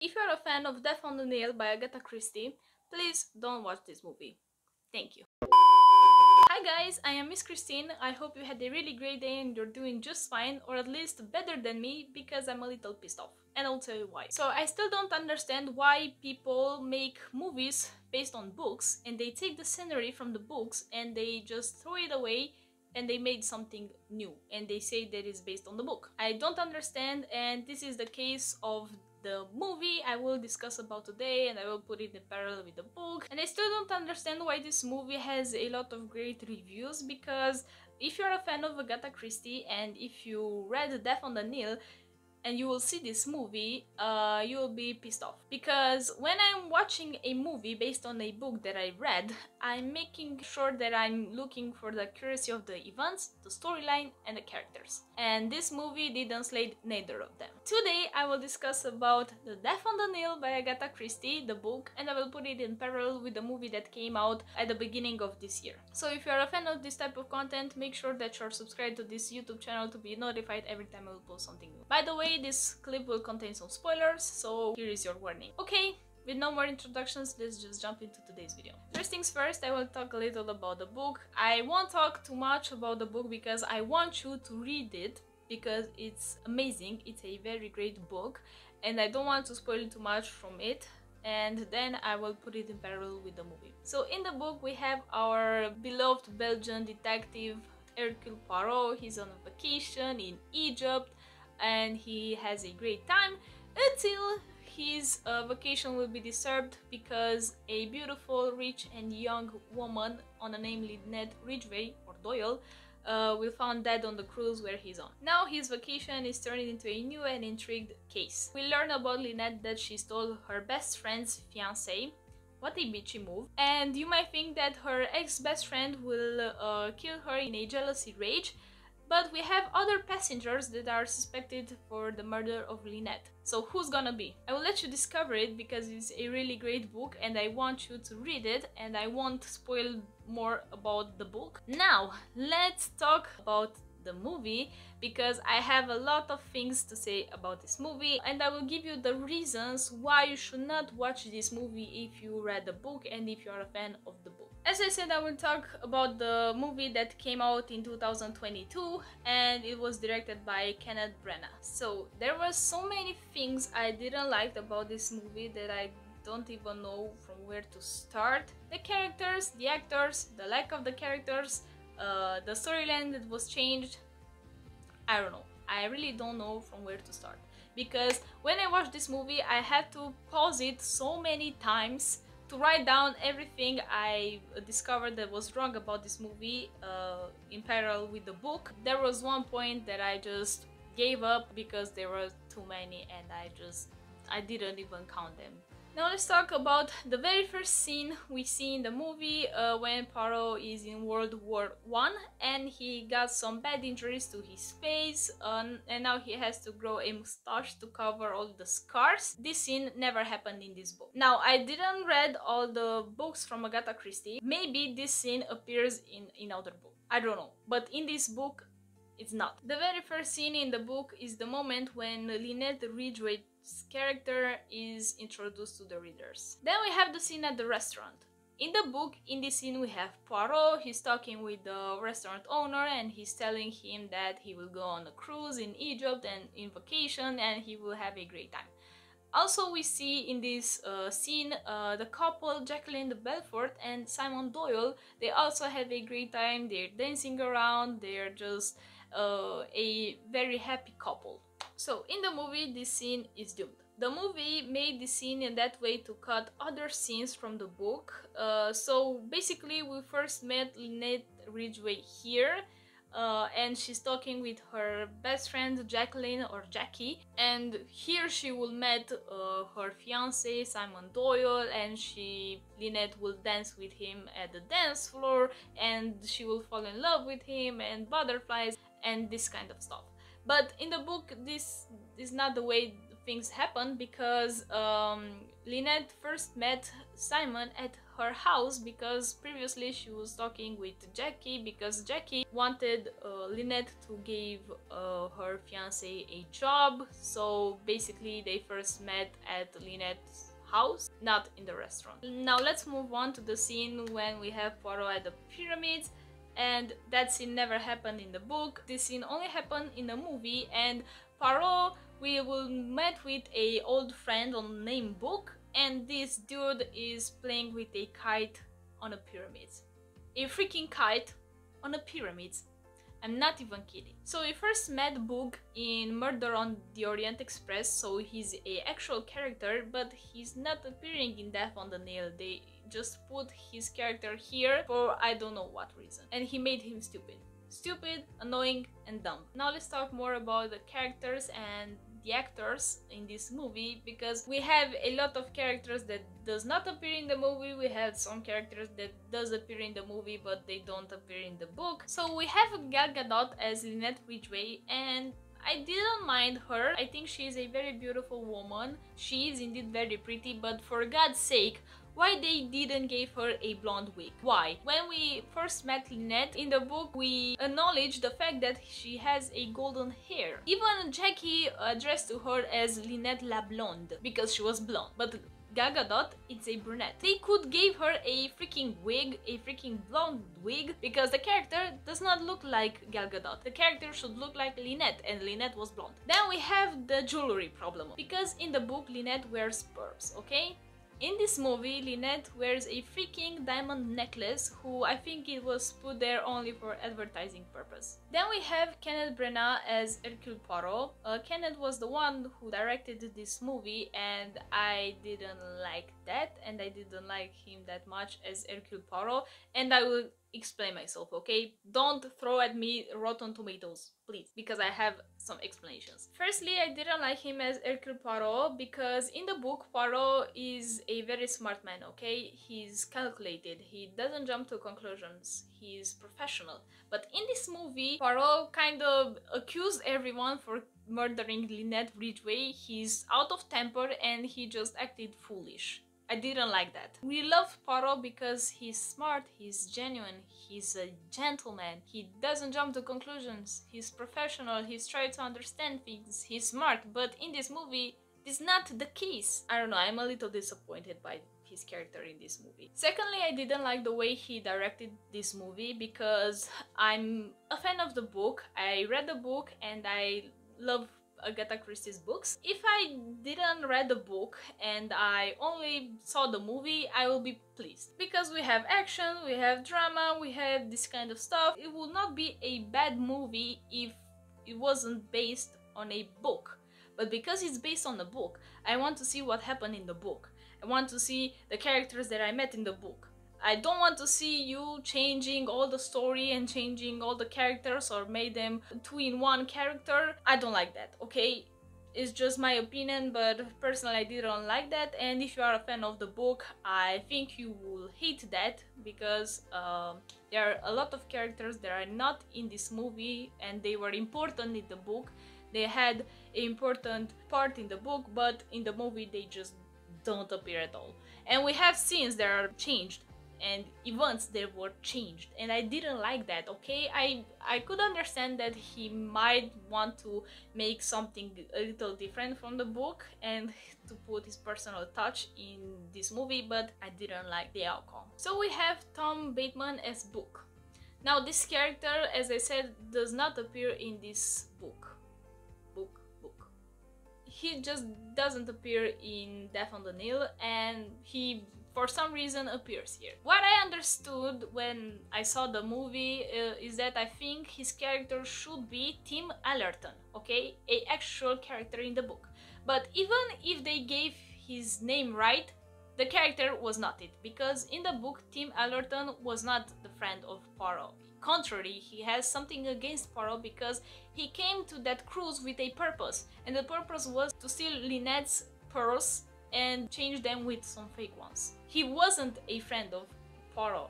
If you're a fan of Death on the Nail by Agatha Christie, please don't watch this movie. Thank you. Hi guys, I am Miss CrissTeen. I hope you had a really great day and you're doing just fine, or at least better than me, because I'm a little pissed off. And I'll tell you why. So I still don't understand why people make movies based on books and they take the scenery from the books and they just throw it away and they made something new and they say that it's based on the book. I don't understand, and this is the case of the movie I will discuss about today, and I will put it in parallel with the book. And I still don't understand why this movie has a lot of great reviews, because if you're a fan of Agatha Christie and if you read Death on the Nile and you will see this movie, you will be pissed off. Because when I'm watching a movie based on a book that I read, I'm making sure that I'm looking for the accuracy of the events, the storyline, and the characters. And this movie didn't slay neither of them. Today I will discuss about The Death on the Nile by Agatha Christie, the book, and I will put it in parallel with the movie that came out at the beginning of this year. So if you're a fan of this type of content, make sure that you're subscribed to this YouTube channel to be notified every time I will post something new. By the way, this clip will contain some spoilers, so here is your warning. Okay, with no more introductions, let's just jump into today's video. First things first, I will talk a little about the book. I won't talk too much about the book because I want you to read it, because it's amazing. It's a very great book and I don't want to spoil too much from it, and then I will put it in parallel with the movie. So in the book we have our beloved Belgian detective Hercule Poirot. He's on a vacation in Egypt and he has a great time until his vacation will be disturbed because a beautiful, rich and young woman on a name Lynette Ridgway, or Doyle, will found dead on the cruise where he's on. Now his vacation is turning into a new and intrigued case. We learn about Lynette that she stole her best friend's fiancé. What a bitchy move. And you might think that her ex-best friend will kill her in a jealousy rage, but we have other passengers that are suspected for the murder of Lynette. So who's gonna be? I will let you discover it because it's a really great book and I want you to read it, and I won't spoil more about the book. Now, let's talk about the movie, because I have a lot of things to say about this movie and I will give you the reasons why you should not watch this movie if you read the book and if you are a fan of the book. As I said, I will talk about the movie that came out in 2022 and it was directed by Kenneth Branagh. So there were so many things I didn't like about this movie that I don't even know from where to start. The characters, the actors, the lack of the characters, the storyline that was changed. I don't know. I really don't know from where to start, because when I watched this movie I had to pause it so many times to write down everything I discovered that was wrong about this movie in parallel with the book. There was one point that I just gave up because there were too many and I didn't even count them. Now let's talk about the very first scene we see in the movie when Poirot is in World War I and he got some bad injuries to his face and now he has to grow a mustache to cover all the scars. This scene never happened in this book. Now I didn't read all the books from Agatha Christie. Maybe this scene appears in other books. I don't know. But in this book it's not. The very first scene in the book is the moment when Lynette Ridgway's character is introduced to the readers. Then we have the scene at the restaurant. In the book, in this scene we have Poirot. He's talking with the restaurant owner and he's telling him that he will go on a cruise in Egypt and in vacation and he will have a great time. Also we see in this scene the couple Jacqueline de Belfort and Simon Doyle. They also have a great time, they're dancing around, they're just a very happy couple. So in the movie this scene is doomed. The movie made the scene in that way to cut other scenes from the book. So basically we first met Lynette Ridgway here and she's talking with her best friend Jacqueline or Jackie, and here she will meet her fiance Simon Doyle, and Lynette will dance with him at the dance floor and she will fall in love with him and butterflies and this kind of stuff. But in the book this is not the way things happened because Lynette first met Simon at her house because previously she was talking with Jackie because Jackie wanted Lynette to give her fiance a job. So basically they first met at Lynette's house, not in the restaurant. Now let's move on to the scene when we have Poirot at the pyramids, and that scene never happened in the book. This scene only happened in the movie, and Poirot, we will meet with a old friend named Book, and this dude is playing with a kite on a pyramid. A freaking kite on a pyramid. I'm not even kidding. So we first met Book in Murder on the Orient Express, so he's a actual character, but he's not appearing in Death on the Nile. They just put his character here for I don't know what reason. And he made him stupid. Stupid, annoying, and dumb. Now let's talk more about the characters and the actors in this movie, because we have a lot of characters that does not appear in the movie. We have some characters that does appear in the movie but they don't appear in the book. So we have Gal Gadot as Lynette Ridgway, and I didn't mind her. I think she is a very beautiful woman. She is indeed very pretty, but for God's sake, why they didn't give her a blonde wig? Why? When we first met Lynette in the book, we acknowledged the fact that she has a golden hair. Even Jackie addressed to her as Lynette la Blonde because she was blonde. But Gal Gadot, it's a brunette. They could give her a freaking wig, a freaking blonde wig, because the character does not look like Gal Gadot. The character should look like Lynette, and Lynette was blonde. Then we have the jewelry problem, because in the book Lynette wears pearls, okay? In this movie, Lynette wears a freaking diamond necklace, who I think it was put there only for advertising purpose. Then we have Kenneth Branagh as Hercule Poirot. Kenneth was the one who directed this movie, and I didn't like that, and I didn't like him that much as Hercule Poirot, and I will explain myself, okay? Don't throw at me Rotten Tomatoes, please, because I have some explanations. Firstly, I didn't like him as Hercule Poirot because in the book, Poirot is a very smart man, okay? He's calculated, he doesn't jump to conclusions, he's professional. But in this movie, Poirot kind of accused everyone for murdering Lynette Ridgway. He's out of temper and he just acted foolish. I didn't like that. We love Poirot because he's smart, he's genuine, he's a gentleman, he doesn't jump to conclusions, he's professional, he's trying to understand things, he's smart, but in this movie, this is not the case. I don't know, I'm a little disappointed by his character in this movie. Secondly, I didn't like the way he directed this movie because I'm a fan of the book. I read the book and I love Agatha Christie's books. If I didn't read the book and I only saw the movie, I will be pleased. Because we have action, we have drama, we have this kind of stuff. It would not be a bad movie if it wasn't based on a book. But because it's based on the book, I want to see what happened in the book. I want to see the characters that I met in the book. I don't want to see you changing all the story and changing all the characters or made them two in one character. I don't like that, okay? It's just my opinion, but personally I didn't like that, and if you are a fan of the book, I think you will hate that because there are a lot of characters that are not in this movie and they were important in the book. They had an important part in the book, but in the movie they just don't appear at all. And we have scenes that are changed and events that were changed, and I didn't like that, okay? I could understand that he might want to make something a little different from the book and to put his personal touch in this movie, but I didn't like the outcome. So we have Tom Bateman as Book. Now this character, as I said, does not appear in this book. He just doesn't appear in Death on the Nile, and he for some reason appears here. What I understood when I saw the movie is that I think his character should be Tim Allerton, okay? An actual character in the book. But even if they gave his name right, the character was not it, because in the book Tim Allerton was not the friend of Poirot. Contrary, he has something against Poirot because he came to that cruise with a purpose, and the purpose was to steal Lynette's pearls and change them with some fake ones. He wasn't a friend of Poirot.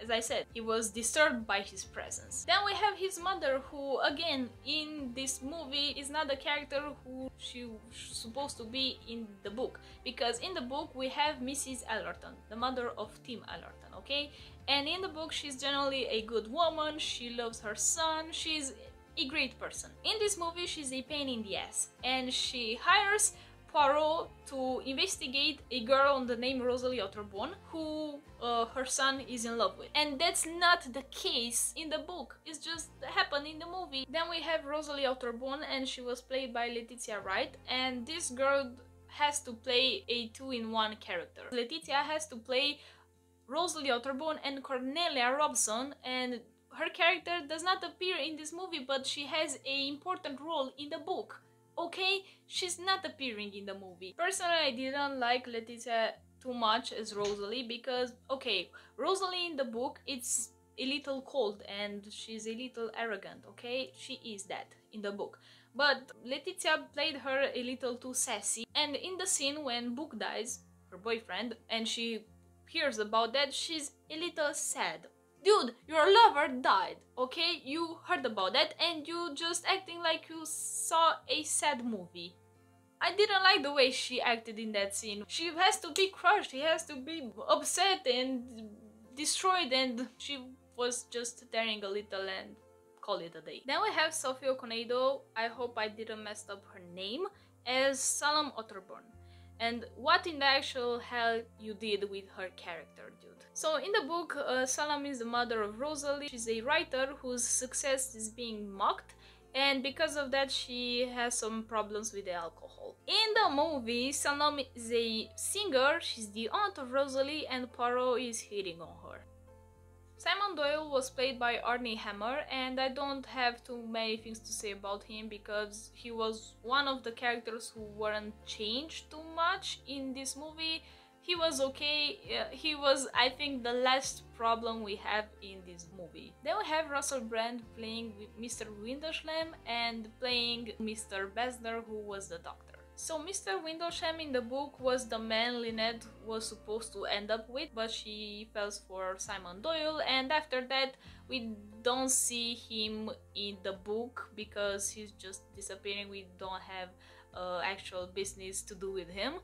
as I said, he was disturbed by his presence. Then we have his mother, who again in this movie is not the character who she was supposed to be in the book, because in the book we have Mrs. Allerton, the mother of Tim Allerton, okay? And in the book she's generally a good woman, she loves her son, she's a great person. In this movie she's a pain in the ass, and she hires Poirot to investigate a girl on the name Rosalie Otterborn, who her son is in love with. And that's not the case in the book, it's just happened in the movie. Then we have Rosalie Otterborn, and she was played by Letitia Wright, and this girl has to play a two-in-one character. Letitia has to play Rosalie Otterborn and Cornelia Robson, and her character does not appear in this movie, but she has an important role in the book. Okay, she's not appearing in the movie. Personally, I didn't like Letitia too much as Rosalie because, okay, Rosalie in the book, it's a little cold and she's a little arrogant, okay? She is that in the book. But Letitia played her a little too sassy, and in the scene when Book dies, her boyfriend, and she hears about that, she's a little sad. Dude, your lover died, okay? You heard about that and you just acting like you saw a sad movie. I didn't like the way she acted in that scene. She has to be crushed, she has to be upset and destroyed, and she was just tearing a little and call it a day. Then we have Sophie Okonedo, I hope I didn't mess up her name, as Salem Otterborn. And what in the actual hell you did with her character, dude? So in the book, Salem is the mother of Rosalie. She's a writer whose success is being mocked, and because of that she has some problems with the alcohol. In the movie, Salem is a singer, she's the aunt of Rosalie, and Poirot is hitting on her. Simon Doyle was played by Armie Hammer, and I don't have too many things to say about him because he was one of the characters who weren't changed too much in this movie. He was okay, he was, I think, the last problem we have in this movie. Then we have Russell Brand playing Mr. Windlesham and playing Mr. Besner, who was the doctor. So Mr. Windlesham in the book was the man Lynette was supposed to end up with, but she falls for Simon Doyle, and after that we don't see him in the book because he's just disappearing. We don't have actual business to do with him.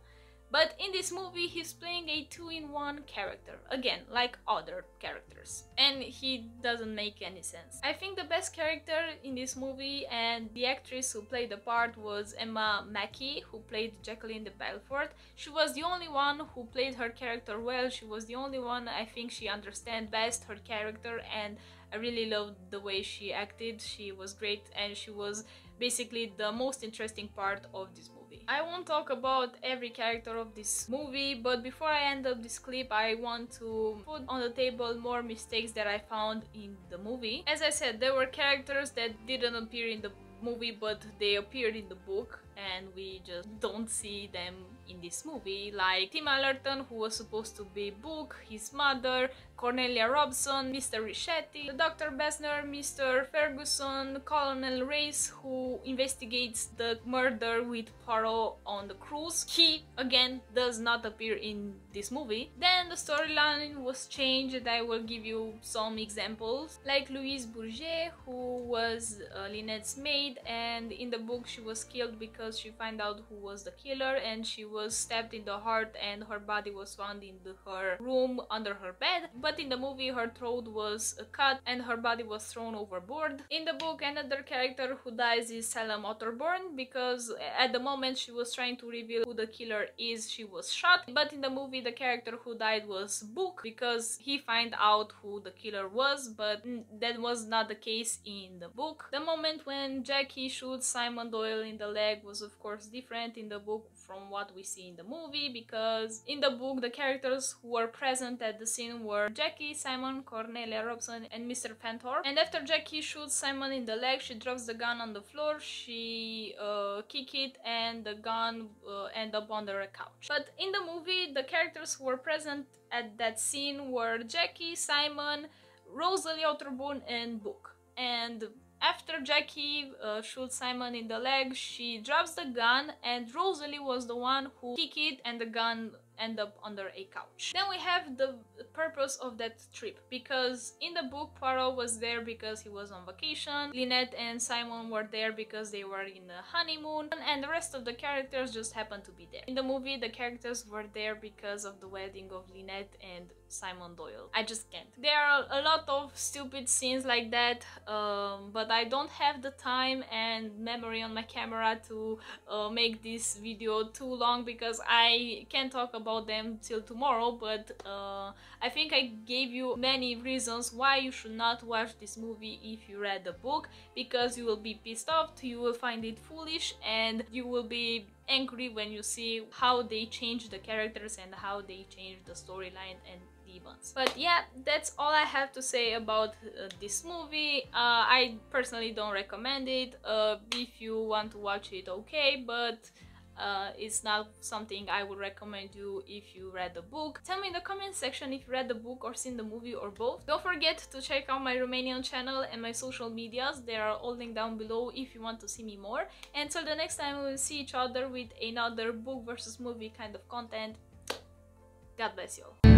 But in this movie he's playing a two-in-one character, again, like other characters, and he doesn't make any sense. I think the best character in this movie and the actress who played the part was Emma Mackey, who played Jacqueline de Belfort. She was the only one who played her character well, she was the only one I think she understands best her character, and I really loved the way she acted. She was great and she was basically the most interesting part of this movie. I won't talk about every character of this movie, but before I end up this clip I want to put on the table more mistakes that I found in the movie. As I said, there were characters that didn't appear in the movie but they appeared in the book and we just don't see them in this movie, like Tim Allerton, who was supposed to be Book, his mother, Cornelia Robson, Mr. Richetti, Dr. Besner, Mr. Ferguson, Colonel Race, who investigates the murder with Poirot on the cruise. He, again, does not appear in this movie. Then the storyline was changed, and I will give you some examples, like Louise Bourget, who was Lynette's maid, and in the book she was killed because she found out who was the killer, and she was stabbed in the heart and her body was found in her room under her bed. But in the movie her throat was cut and her body was thrown overboard. In the book, another character who dies is Salem Otterborn, because at the moment she was trying to reveal who the killer is, she was shot. But in the movie the character who died was Book, because he found out who the killer was, but that was not the case in the book. The moment when Jackie shoots Simon Doyle in the leg was of course different in the book from what we see in the movie, because in the book the characters who were present at the scene were Jackie, Simon, Cornelia Robson and Mr. Fantor. And after Jackie shoots Simon in the leg, she drops the gun on the floor, she kick it and the gun end up under a couch. But in the movie the characters who were present at that scene were Jackie, Simon, Rosalie Otterborn and Book. And after Jackie shoots Simon in the leg, she drops the gun and Rosalie was the one who kicked it and the gun end up under a couch. Then we have the purpose of that trip, because in the book Poirot was there because he was on vacation, Lynette and Simon were there because they were in a honeymoon, and the rest of the characters just happened to be there. In the movie the characters were there because of the wedding of Lynette and Simon Doyle. I just can't. There are a lot of stupid scenes like that, but I don't have the time and memory on my camera to make this video too long, because I can talk about them till tomorrow, but I think I gave you many reasons why you should not watch this movie if you read the book, because you will be pissed off, you will find it foolish, and you will be angry when you see how they change the characters and how they change the storyline and the events. But yeah, that's all I have to say about this movie. I personally don't recommend it. If you want to watch it, okay, but it's not something I would recommend you if you read the book. Tell me in the comment section if you read the book or seen the movie or both. Don't forget to check out my Romanian channel and my social medias. They are all linked down below if you want to see me more. And until the next time we will see each other with another book versus movie kind of content. God bless you all.